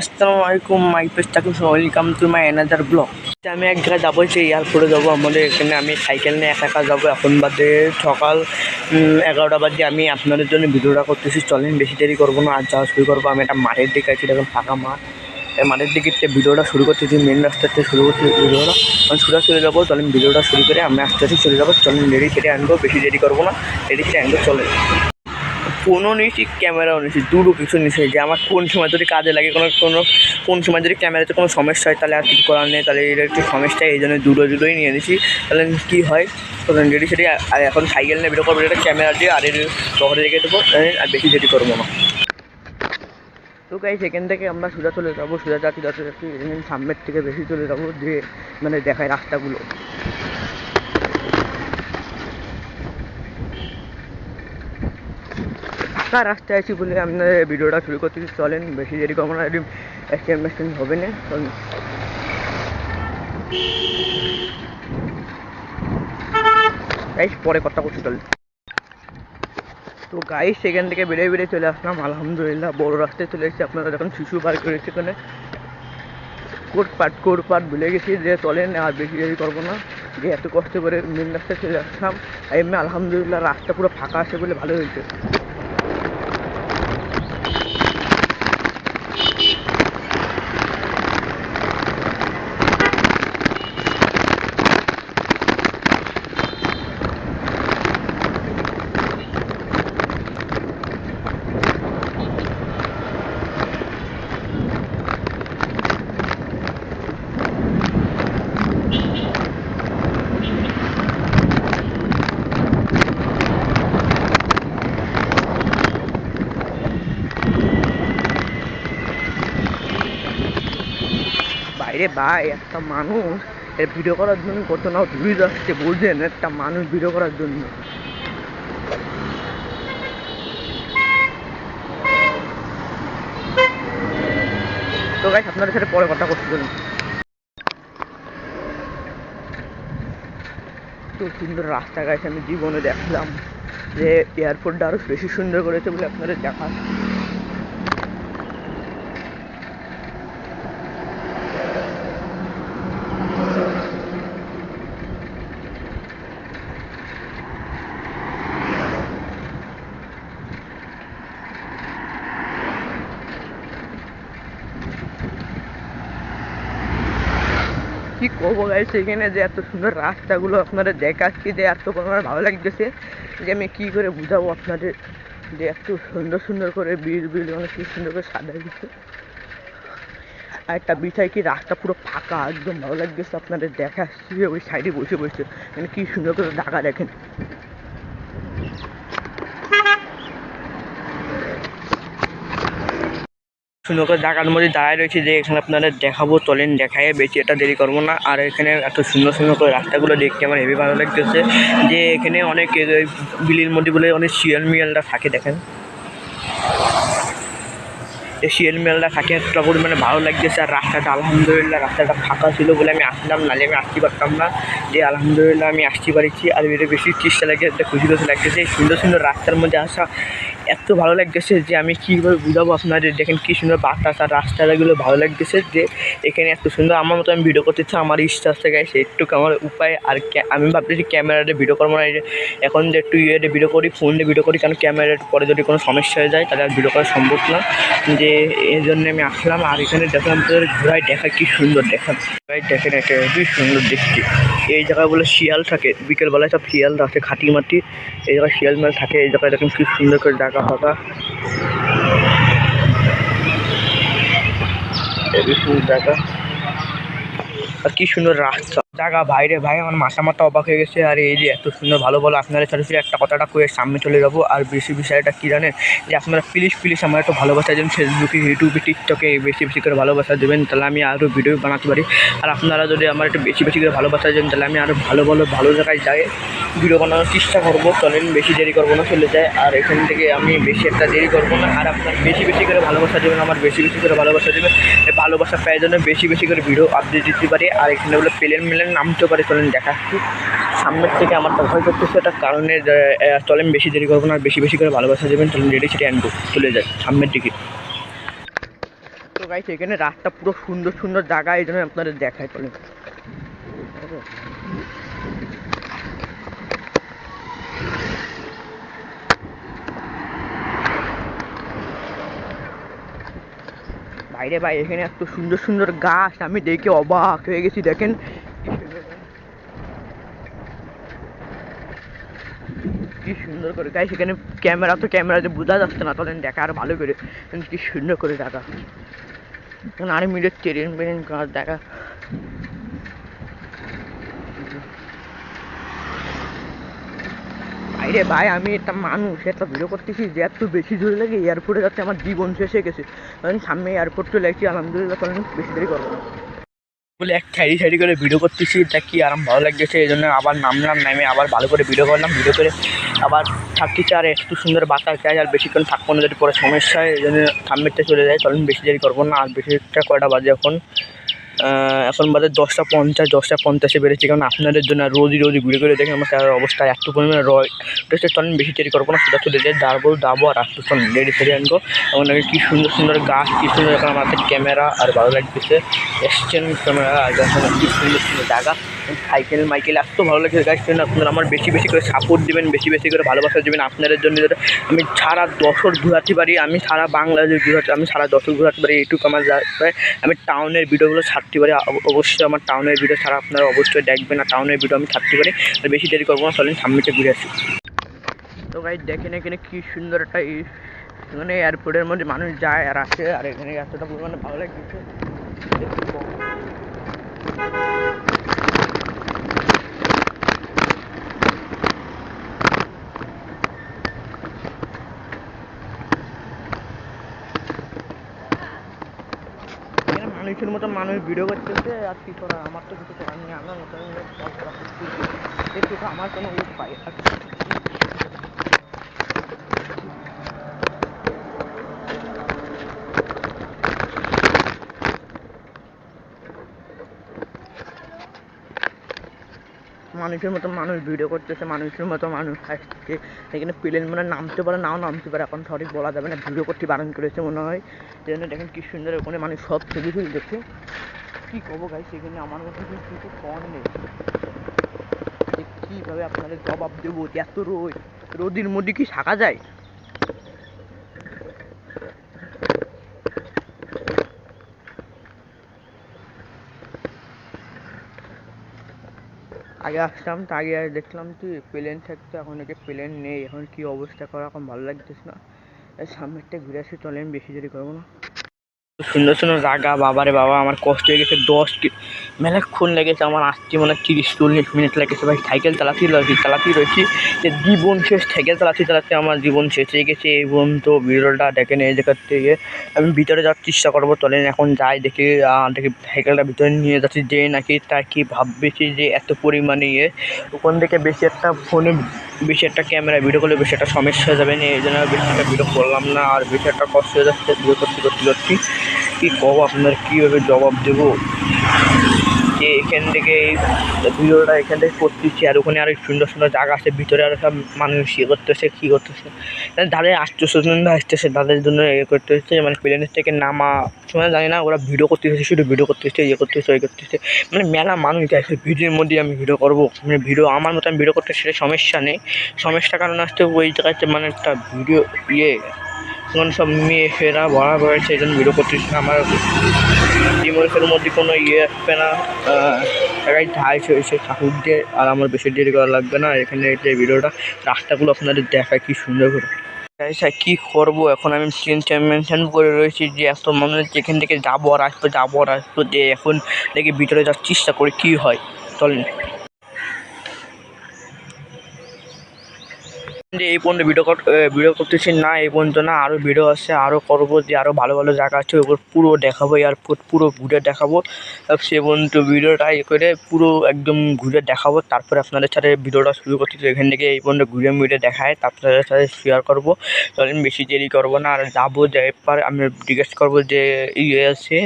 আসসালামু আলাইকুম, মাই পেজটাকে welcome to my another blog. আমি এক জায়গায় যাবো, সেই এয়ারপোর্টে যাবো। আমাদের এখানে আমি সাইকেল নিয়ে একা যাবো। এখন বাদে সকাল 11টা বাজে। আমি আপনাদের জন্য ভিডিওটা করতেছি, চলেন বেশি দেরি করবো না, আর যাওয়া শুরু করবো। আমি একটা মাঠের দিকে আছি, দেখুন ফাঁকা মাঠ। এই মাঠের দিকে ভিডিওটা শুরু করতেছি, মেন রাস্তার থেকে শুরু করছি ভিডিওটা। আমি সোজা চলে যাবো, চলেন ভিডিওটা শুরু করে আমি আস্তে আস্তে চলে যাবো। চলেন রেডি সেটে আনবো, বেশি দেরি করবো না, রেডি সেটে আনবো। চলেন ফোনও নিয়েছি, ক্যামেরাও নিয়েছি, দুটো কিছু নিয়েছি যে আমার কোন সময় যদি কাজে লাগে, কোন সময় যদি ক্যামেরাতে কোনো সমস্যা হয় তাহলে আর কিছু করার নেই, তাহলে এটা একটু সমস্যা। এই জন্য দুটোই নিয়ে নিয়েছি। তাহলে কী হয়, তখন রেডি সেটি। আর এখন সাইকেল নিয়ে বেরো করবো, এটা ক্যামেরা দিয়ে আর এর শহরে রেখে দেবো, আর বেশি দেরি করবো না। তো গাইস, সেখান থেকে আমরা সোজা চলে যাবো, সোজা যাচ্ছি সামনের থেকে বেশি চলে যাবো, যে মানে দেখায় রাস্তাগুলো। ফাঁকা রাস্তায় আছি বলে আপনাদের ভিডিওটা শুরু করতেছি। চলেন বেশি দেরি করবো না, অ্যাক্সিডেন্ট হবে না। গাইস পরে কথা করছি, চলেন। তো গাইস সেখান থেকে বেরিয়ে চলে আসলাম, আলহামদুলিল্লাহ বড় রাস্তায় চলে এসেছি। আপনারা যখন শিশু পার্ক করেছে এখানে কোটপাট ভুলে গেছি, যে চলেন আর বেশি দেরি করবো না, যে এত কষ্ট করে মেন রাস্তায় চলে আসলাম। এমনি আলহামদুলিল্লাহ রাস্তা পুরো ফাঁকা আছে বলে ভালো হয়েছে। বাইরে ভাই একটা মানুষ এর ভিডিও করার জন্য কত না ভিড় আসছে, বুঝলেন? একটা মানুষ ভিডিও করার জন্য। তো গাইস আপনাদের সাথে পরে কথা করতে চলুন। তো সুন্দর রাস্তা গাইস, আমি জীবনে দেখলাম যে এয়ারপোর্টটা আরো বেশি সুন্দর করেছে বলে আপনাদের দেখা। কি করবো গাইস, সেখানে যে এত সুন্দর রাস্তাগুলো আপনাদের দেখাচ্ছি, যে এত আমার ভালো লাগতেছে, যে আমি কি করে বুঝাবো আপনাদের, যে এত সুন্দর করে বিল মানে কি সুন্দর করে সাজাই দিচ্ছে। আর একটা বিষয় কি, রাস্তা পুরো ফাঁকা, একদম ভালো লাগতেছে। আপনাদের দেখাচ্ছি ওই সাইডে বসে মানে কি সুন্দর করে ঢাকা দেখেন। সুন্দর করে ঢাকার মধ্যে দাঁড়ায় রয়েছে, যে এখানে আপনাদের দেখাবো, চলেন দেখায়, বেশি এটা দেরি করবো না। আর এখানে এত সুন্দর করে রাস্তাগুলো দেখতে আমার হেবি ভালো লাগতেছে, যে এখানে অনেক বিলির মধ্যে বলে অনেক শিয়ালমিয়ালরা থাকে, দেখেন এই শিয়ালমিয়ালরা থাকে একটা পরিমাণে ভালো লাগতেছে। আর রাস্তাটা আলহামদুলিল্লাহ রাস্তাটা ফাঁকা ছিল বলে আমি আসলাম, নাহলে আমি আসতে পারতাম না। যে আলহামদুলিল্লাহ আমি আসতে পারছি, আর এটা বেশি চেষ্টা লাগে, একটা খুশি লাগতেছে। এই সুন্দর রাস্তার মধ্যে আসা এত ভালো লাগতেছে, যে আমি কীভাবে বুঝাবো আপনাদের। দেখেন কী সুন্দর বাতাস, আর রাস্তাগুলো ভালো লাগতেছে, যে এখানে এত সুন্দর। আমার মতো আমি ভিডিও করতেছি, আমার ইচ্ছা আছে গাইছে একটু আমার উপায়। আর আমি ভাবতেছি ক্যামেরাতে ভিডিও করবো না, এখন যে একটু ভিডিও করি, ফোন দিয়ে ভিডিও করি, কারণ ক্যামেরার পরে যদি কোনো সমস্যা হয়ে যায় তাহলে আর ভিডিও করা সম্ভব না। যে এই জন্য আমি আসলাম। আর এখানে দেখলাম তোদের ঘোড়ায় দেখা কি সুন্দর, দেখেন একটা খুবই সুন্দর দেখতে। এই জায়গায় বলে শিয়াল থাকে, বিকেলবেলায় সব শিয়াল থাকে, খাটি মাটি এই জায়গায় শিয়াল মেল থাকে। এই জায়গায় দেখেন কি সুন্দর করে জায়গা ফাঁকা, হেবি সুন্দর জায়গা, আর কি সুন্দর রাস্তা জায়গা। ভাইরে ভাই, আমার মাথা অবাক হয়ে গেছে। আর এই যে এত সুন্দর ভালো আপনাদের সাথে একটা কথাটা কয়ে সামনে চলে যাবো। আর বেশি বিষয়টা কী জানেন, যে আপনারা প্লিজ আমার একটু ভালোবাসা দেবেন, ফেসবুকে, ইউটিউবে, টিকটকে বেশি করে ভালোবাসা দেবেন, তাহলে আমি আরও ভিডিও বানাতে পারি। আর আপনারা যদি আমার একটু বেশি করে ভালোবাসা দেবেন, তাহলে আমি আরও ভালো জায়গায় যাই ভিডিও বানানোর চেষ্টা করবো। চলেন বেশি দেরি করবো না, চলে যায়। আর এখান থেকে আমি বেশি একটা দেরি করবো না। আর আপনার বেশি করে ভালোবাসা দেবেন, আমার বেশি করে ভালোবাসা দেবেন। এই ভালোবাসা পাওয়ার জন্য বেশি করে ভিডিও আপডেট দিতে পারি। আর এখানে বলে প্লেন নামতে পারে, চলেন দেখাচ্ছি। সামনের থেকে আমার ভয় করতেছে, একটা কারণে চলেন বেশি দেরি করবো না, বেশি করে ভালোবাসা দেবেন। চলেন রেডি সেটি আনবো, চলে যায় সামনের দিকে। তো গাইছে এখানে রাস্তা পুরো সুন্দর সুন্দর জায়গা, এই জন্য আপনাদের দেখায় চলে। বাইরে ভাই এখানে এত সুন্দর সুন্দর গাছ, আমি দেখে অবাক হয়ে গেছি। দেখেন কি সুন্দর করে গাইস, এখানে ক্যামেরাতে বোঝা যাচ্ছে না, তাহলে দেখা আর ভালো করে কি সুন্দর করে দেখা। আর্মিদের ট্রেন বেরেন গাছ দেখা। বাইরে ভাই আমি একটা মানুষ, একটা ভিডিও করতেছি যে এত বেশি জোরে লাগে এয়ারপোর্টে যাচ্ছে, আমার জীবন শেষ হয়ে গেছে। কারণ সামনে এয়ারপোর্ট চলে আসছি, আলহামদুলিল্লাহ, কারণ বেশি দেরি করবো না বলে এক সাইডি করে ভিডিও করতেছি, তা কি আরাম ভালো লাগছে, এই জন্য আবার নামলাম, নামে আবার ভালো করে ভিডিও করলাম। ভিডিও করে আবার থাকতেছে, আর একটু সুন্দর বাতাস যায়, আর বেশিক্ষণ থাকবো না, যদি পরে সমস্যা হয়, এই জন্য সামনেরটা চলে যায়। কারণ বেশি দেরি করবো না। আর বেশিটা কয়টা বাজে এখন বাজে 10:50, 10:50 বেড়েছে, কারণ আপনাদের জন্য রোজই ঘুরে ঘুরে দেখেন আমার তার অবস্থা একটু পরিমাণে রয়েছে। চলেন বেশি দেরি করবো না, সেটা চলে যায় দাবো আর আসতে চলেন রেডি ফেরি আনবো। এবং কি সুন্দর সুন্দর গাছ, কি সুন্দর এখন আমার হাতে ক্যামেরা, আর ভালো লাগতেছে এসছেন ক্যামেরা, আর কি সুন্দর সুন্দর জায়গা, সাইকেল মাইকেল এত ভালো লাগছে গাছ। আপনারা আমার বেশি বেশি করে সাপোর্ট দেবেন, বেশি বেশি করে ভালোবাসা দেবেন। আপনাদের জন্য আমি সারা দশর ঘুরাতে পারি, আমি সারা বাংলাদেশ ঘুরাতে, আমি সারা দশর ঘুরাতে পারি, এইটুকু আমার আমি টাউনের ভিডিওগুলো ছাড়তে পারি। অবশ্যই আমার টাউনের ভিডিও ছাড়া আপনারা অবশ্যই দেখবেন, আর টাউনের ভিডিও আমি ছাড়তে পারি। আর বেশি দেরি করবো না, চলেন সামনেতে ঘুরে আসি। তো গাইস দেখেন এখানে কি সুন্দর একটা এখানে এয়ারপোর্টের মধ্যে মানুষ যায় আর আসে, আর এখানে এতটা পরিমাণে ভালো লাগছে। মানুষের মতো মানুষ ভিডিও করতেছে, আর কি করা, আমার তো কিছু করার নেই, আমার মতো এটুকু আমার কোনো উপায়। মানুষের মতো মানুষ ভিডিও করতেছে, মানুষের মতো মানুষ আসছে। এখানে প্লেন মানে নামতে পারে, নাও নামতে পারে, এখন সঠিক বলা যাবে না, ভিডিও করতে বারণ করেছে মনে হয়। এই জন্য দেখেন কি সুন্দর ওখানে মানুষ সব ছবি তুলতেছে। কী করবো গাইস, সেখানে আমার মতো কিছু কম নেই, কীভাবে আপনাদের জবাব দেবো। এত রোদের মধ্যে কি থাকা যায়? আগে আসতাম, তা আগে দেখলাম তুই প্লেন থাকতো, এখন একে প্লেন নেই। এখন কি অবস্থা করা, এখন ভালো লাগতেছে না। সামনেরটা ঘুরে আসি, চলেন বেশি দেরি করবো না। সুন্দর সুন্দর জায়গা, বাবারে বাবা আমার কষ্ট হয়ে গেছে, মেলাক্ষণ লেগেছে আমার আসছি, মানে 30-40 মিনিট লেগেছে ভাই। সাইকেল চালাতেই রয়েছি যে জীবন শেষ, সাইকেল চালাতে আমার জীবন শেষ হয়ে গেছে। এই পর্যন্ত ভিডিওটা দেখেন, এই জায়গার থেকে আমি ভিতরে যাওয়ার চেষ্টা করবো। চলেন এখন যাই, দেখি সাইকেলটা ভিতরে নিয়ে যাচ্ছি, যে নাকি তার কি ভাববেছি যে এত পরিমাণে ওখান থেকে বেশি একটা ফোনে বেশি একটা ক্যামেরা ভিডিও করলে বেশি একটা সমস্যা হয়ে যাবে না, এই জন্য বেশি একটা ভিডিও করলাম না। আর বেশি একটা কষ্ট হয়ে যাচ্ছে ভিডিও করতে কি কব, আপনার কীভাবে জবাব দেবো যে এখান থেকে এই ভিডিওটা এখান থেকে করতেছি। আর ওখানে আরও সুন্দর সুন্দর জায়গা আছে, ভিতরে আরও সব মানুষ করতেছে, কী করতেছে, যাদের আসতেছে তাদের জন্য করতে হচ্ছে। মানে প্লেনের থেকে নামা সময় জানি না, ওরা ভিডিও করতেছে, শুধু ভিডিও করতেছে, করতেছে, মানে মেলা মানুষ আছে ভিডিওর মধ্যে। আমি ভিডিও করবো, মানে ভিডিও আমার মতো আমি ভিডিও করতে, সেটা সমস্যা নেই। সমস্যার কারণ আসতে ওই জায়গাতে মানে একটা ভিডিও এখন সব মেয়ে ফেরা ভরা রয়েছে, এই জন্য ভিডিও করতেছি না। আমার ডিমোরিসের মধ্যে কোনো আসবে না, জায়গায় ঢাইছে হয়েছে ঠাকুর দিয়ে। আর আমার বেশি দেরি করা লাগবে না, এখানে যে ভিডিওটা রাস্তাগুলো আপনাদের দেখায় কি সুন্দর করে। কি করবো এখন, আমি মেনশন করে রয়েছি যে এত মানুষ যেখান থেকে যাবো আর আসবো যে এখন দেখে ভিতরে যাওয়ার চেষ্টা করি কী হয়। চলেন যে এই পর্যন্ত ভিডিও করতেছি না, এই পর্যন্ত না, আরও ভিডিও আছে, আরও করবো, যে আরও ভালো ভালো জায়গা আছে ওগুলো পুরো দেখাবো, এয়ারপোর্ট পুরো ঘুরে দেখাবো। সে পর্যন্ত ভিডিওটা করে পুরো একদম ঘুরে দেখাবো, তারপরে আপনাদের সাথে ভিডিওটা শুরু করতেছি। এখান থেকে এই পর্যন্ত ঘুরে দেখায়, তারপরে সাথে শেয়ার করবো। তাহলে বেশি দেরি করবো না, আর যাবো, এরপর আমি জিজ্ঞেস করবো যে আছে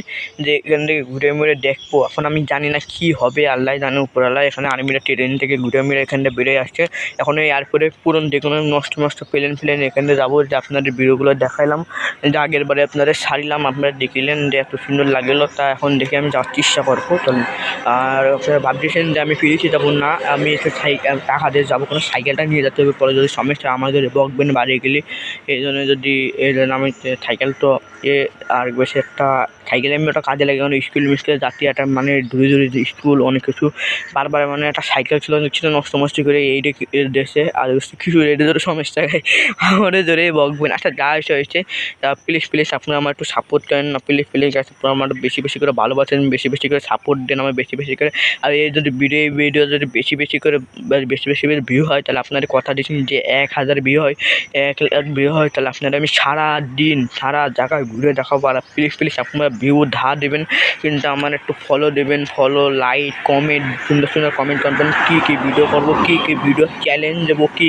যে এখান থেকে ঘুরে দেখবো। এখন আমি জানি না কী হবে, আল্লাহ জানে, উপরওয়ালা। এখানে আর্মিরা ট্রেন থেকে ঘুরে এখান থেকে বেরিয়ে আসছে। এখন এই এয়ারপোর্টে পুরো দেখুন নষ্ট নষ্ট প্লেন এখানে যাবো, যে আপনাদের ভিডিওগুলো দেখাইলাম, যে আগের বারে আপনাদের সারিলাম, আপনারা দেখিলেন যে এত সুন্দর লাগলো, তা এখন দেখে আমি যাওয়ার চেষ্টা করবো। চলুন। আর আপনারা ভাবতেছেন যে আমি ফিরেছি যাবো না, আমি একটু টাকা দিয়ে যাবো, কোনো সাইকেলটা নিয়ে যেতে হবে, পরে যদি সমস্যা আমাদের বকবেন বাড়ি গেলে, এই জন্য আমি সাইকেল তো আর বেশি একটা সাইকেলে আমি ওটা কাজে লাগে, স্কুলে যাচ্ছি, একটা মানে দূরে স্কুল অনেক কিছু বারবার মানে একটা সাইকেল ছিল নষ্ট করে এই দেশে, আর কিছু এটা ধরে সমস্যা খাই আমাদের ধরে বকবেন। আচ্ছা যা হয়েছে তা প্লিজ আপনারা আমার একটু সাপোর্ট করেন না, প্লিজ আপনারা আমার বেশি করে ভালোবাসেন, বেশি করে সাপোর্ট দেন আমার বেশি করে। আর এই যদি ভিডিও যদি বেশি করে ভিউ হয়, তাহলে আপনাদের কথা দিচ্ছেন যে 1000 ভিউ হয়, 1 লাখ ভিউ হয়, তাহলে আপনারা আমি সারা জায়গায় ঘুরে দেখাবো। আর প্লিজ আপনারা ভিউ দেবেন, কিন্তু আমার একটু ফলো দেবেন, ফলো লাইক কমেন্ট, সুন্দর কমেন্ট করবেন, কী ভিডিও করবো, কী ভিডিও চ্যালেঞ্জ দেবো, কী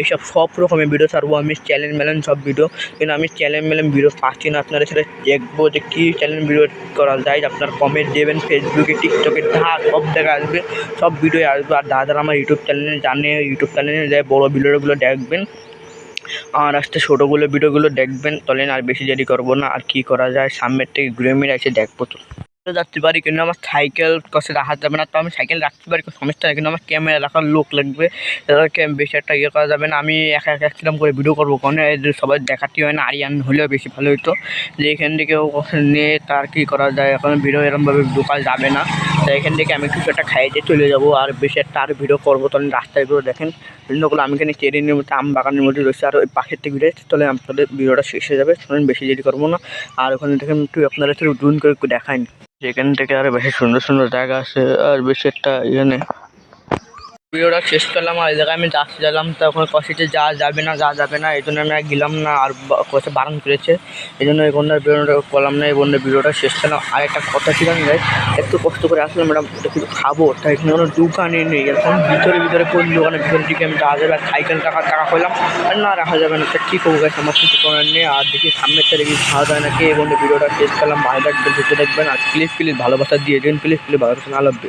এইসব সব রকমের ভিডিও ছাড়বো আমি, চ্যালেঞ্জ সব ভিডিও। কিন্তু আমি চ্যালেঞ্জ ভিডিও পাচ্ছি না, আপনাদের সাথে দেখবো যে কী চ্যালেঞ্জ ভিডিও করা যায়। আপনার কমেন্ট দেবেন, ফেসবুকে টিকটকে সব জায়গায় আসবে, সব ভিডিও আসবে। আর যারা আমার ইউটিউব চ্যানেলে যায় বড়ো ভিডিওগুলো দেখবেন, আর আস্তে ছোটোগুলো ভিডিওগুলো দেখবেন। চলেন আর বেশি দেরি করবো না, আর কি করা যায় সামনের থেকে ঘুরে এসে দেখবো। তো যাতে পারি, কিন্তু আমার সাইকেল কাছে রাখা যাবে না, তো আমি সাইকেল রাখতে পারি, কোনো সমস্যা নেই, কিন্তু আমার ক্যামেরা রাখার লোক লাগবে, তাদেরকে বেশি একটা করা যাবে না। আমি একা কিরম করে ভিডিও করবো, কারণ সবাই দেখাতে হয় না, আরিয়ান হলেও বেশি ভালো হতো, যে এখান থেকে নিয়ে তার কী করা যায়, এখন ভিডিও এরকমভাবে ঢোকা যাবে না, তো এখান থেকে আমি কিছু একটা খাইতে চলে যাবো, আর বেশি একটা আর ভিডিও করবো। তাহলে রাস্তাগুলো দেখেন ভিডিওগুলো, আমি এখানে ট্রেনের মধ্যে আম বাগানের মধ্যে রয়েছে, আর ওই পাশের থেকে ভিডিও, তাহলে আপনাদের ভিডিওটা শেষ হয়ে যাবে। বেশি দেরি করবো না, আর ওখানে দেখেন একটু আপনারা একটু জুম করে একটু দেখান, যেখান থেকে আরো বেশি সুন্দর জায়গা আছে, আর বেশি একটা এখানে ভিডিওটা শেষ করলাম। আর এই জায়গায় আমি যাচ্ছিলাম, তখন কষিতে যাওয়া যাবে না, এই জন্য আমি গেলাম না, আর কষে বারণ করেছে, এই জন্য এই বন্ধুর ভিডিওটা করলাম না, এই বন্ধুর ভিডিওটা শেষ করলাম। আর একটা কথা ছিল যায়, একটু কষ্ট করে আসলাম ম্যাডাম, একটু খাবো, তাই এখানে কোনো দোকানে নেই, এখন ভিতরে কোন দোকানের ভিতরে দিকে আমি যাওয়া যাবে, আর সাইকেল টাকা করলাম, আর না রাখা যাবে না, ঠিক করবো গাছ, আমার কিছু করার নেই। আর দেখি সামনের থেকে দেখি খাওয়া যায় নাকি, এই বন্ধুর ভিডিওটা শেষ করলাম, ভালো লাগবে দেখবেন, আর প্লিজ ভালোবাসা দিয়ে দিন, প্লিজ ভালোবাসা না লাগবে।